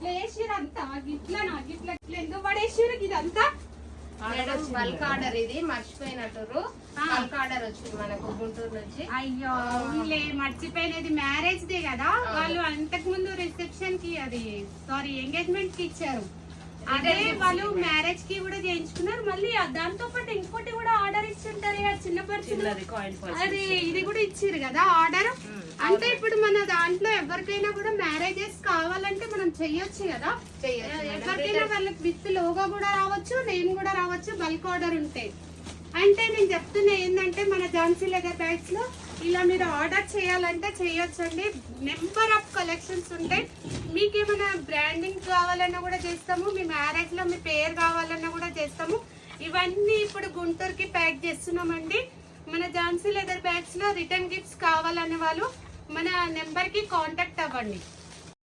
గిట్ల వేసిరు అంతా గిట్లా ఎందుకు పడేసిరు ఇదంతా? బల్క్ ఆర్డర్ ఇది మర్చిపోయినట్టు బల్క్ ఆర్డర్ వచ్చింది మనకు గుంటూరు నుంచి. అయ్యో మర్చిపోయినది మ్యారేజ్ డే కదా, వాళ్ళు అంతకు ముందు రిసెప్షన్ కి అది సారీ ఎంగేజ్మెంట్ కి ఇచ్చారు. అదే వాళ్ళు మ్యారేజ్ కి కూడా చేయించుకున్నారు. మళ్ళీ దాంతో పాటు ఇంకోటి కూడా ఆర్డర్ ఇచ్చింటారు కదా చిన్న పర్సన్, అది ఇది కూడా ఇచ్చిరు కదా ఆర్డర్. అంటే ఇప్పుడు మన దాంట్లో ఎవరికైనా కూడా మ్యారేజెస్ కావాలంటే మనం చెయ్యొచ్చు కదా, ఎవరికైనా వాళ్ళకి విత్ లోగో కూడా రావచ్చు, నేమ్ కూడా రావచ్చు, బల్క్ ఆర్డర్ ఉంటే. అంటే నేను చెప్తున్నా ఏంటంటే మన ఝాన్సీ లెదర్ బ్యాగ్స్ లో ఇలా మీరు ఆర్డర్ చేయాలంటే చేయొచ్చండి. నెంబర్ ఆఫ్ కలెక్షన్స్ ఉంటాయి. మీకు ఏమైనా బ్రాండింగ్ కావాలన్నా కూడా చేస్తాము, మీ మ్యారేజ్ లో మీ పేరు కావాలన్నా కూడా చేస్తాము. ఇవన్నీ ఇప్పుడు గుంటూరుకి ప్యాక్ చేస్తున్నామండి. మన ఝాన్సీ లెదర్ బ్యాగ్స్ లో రిటర్న్ గిఫ్ట్స్ కావాలనే వాళ్ళు మన నెంబర్ కి కాంటాక్ట్ అవ్వండి.